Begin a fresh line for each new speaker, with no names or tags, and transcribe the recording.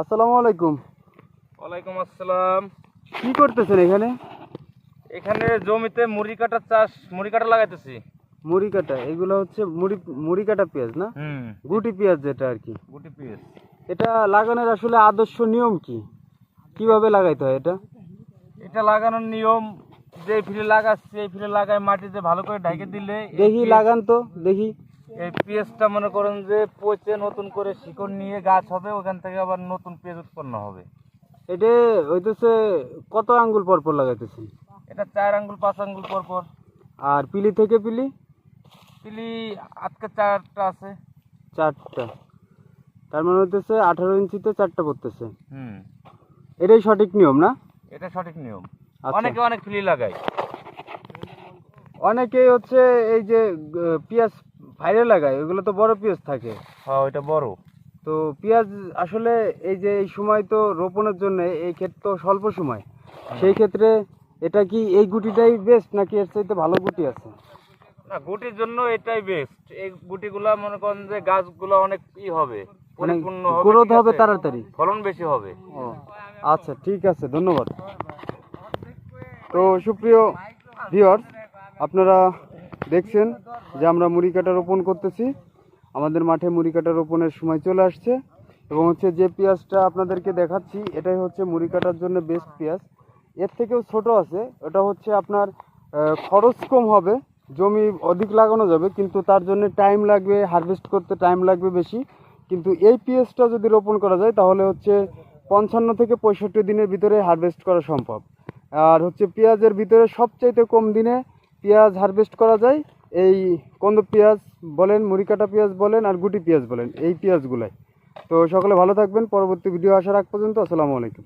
আসসালামু আলাইকুম।
ওয়ালাইকুম আসসালাম।
কি করতেছেন এখানে?
এখানে জমিতে মুড়ি কাটা লাগাইতেছি।
মুড়ি কাটা, এগুলো হচ্ছে মুড়ি মুড়ি কাটা পেঁয়াজ না? গুটি পেঁয়াজ যেটা আর কি।
গুটি পিস।
এটা লাগানোর আসলে আদর্শ নিয়ম কি? কিভাবে লাগাইতে হয় এটা?
এটা লাগানোর নিয়ম, যে ফিলে লাগাচ্ছি এই ফিলে লাগায় মাটিতে ভালো করে ঢেকে দিলে
দেখি লাগান তো দেখি।
এই পেঁয়াজটা মনে করেন যে পচে নতুন করে শিকড় নিয়ে গাছ হবে, ওখান থেকে আবার নতুন পেঁয়াজ উৎপন্ন হবে।
এটা হইতেছে কত আঙ্গুল পর পর লাগাইতেছেন?
এটা 4 আঙ্গুল 5 আঙ্গুল পর পর।
আর পিলি থেকে পিলি?
পিলি আজকে 4টা আছে।
4টা। তার মানে হইতেছে 18 ইঞ্চিতে 4টা পড়তেছে।
হুম,
এটাই সঠিক নিয়ম না?
এটা সঠিক নিয়ম।
আচ্ছা।
অনেকে অনেক ফিলি লাগায়।
অনেকেই হচ্ছে এই যে পেঁয়াজ ফাইরে লাগায়, ওগুলো তো বড় পেঁয়াজ থাকে।
হ্যাঁ, ওইটা বড়।
তো পেঁয়াজ আসলে এই যে এই সময় তো রোপণের জন্য এই ক্ষেত্রে তো স্বল্প সময়, সেই ক্ষেত্রে এটা কি এই গুটিটাই বেস্ট নাকি এর চাইতে ভালো গুটি আছে?
না, গুটির জন্য এটাই বেস্ট। এই গুটিগুলা মনে করেন যে গাছগুলো অনেক হবে,
মানে
পরিপূর্ণ হবে,
গ্রোথ
ঠিক
হবে
আছে?
তাড়াতাড়ি।
ফলন বেশি হবে।
ও আচ্ছা, ঠিক আছে, ধন্যবাদ। তো সুপ্রিয় ভিউয়ার্স, আপনারা দেখছেন যে আমরা মুড়ি কাটা রোপণ করতেছি। আমাদের মাঠে মুড়ি কাটা রোপণের সময় চলে আসছে এবং হচ্ছে যে পেঁয়াজটা আপনাদেরকে দেখাচ্ছি এটাই হচ্ছে মুড়ি কাটার জন্য বেস্ট পেঁয়াজ। এর থেকেও ছোট আছে, ওটা হচ্ছে আপনার খরচ কম হবে, জমি অধিক লাগানো যাবে, কিন্তু তার জন্য টাইম লাগবে, হারভেস্ট করতে টাইম লাগবে বেশি। কিন্তু এই পেঁয়াজটা যদি রোপণ করা যায় তাহলে হচ্ছে 55 থেকে 65 দিনের ভিতরে হারভেস্ট করা সম্ভব। আর হচ্ছে পেঁয়াজের ভিতরে সবচাইতে কম দিনে পেঁয়াজ হারভেস্ট করা যায় এই কন্দ পেঁয়াজ বলেন, মুড়ি কাটা পেঁয়াজ বলেন, আর গুটি পেঁয়াজ বলেন, এই পেঁয়াজগুলাই। তো সকলে ভালো থাকবেন, পরবর্তী ভিডিও আসার আগ পর্যন্ত আসসালামু আলাইকুম।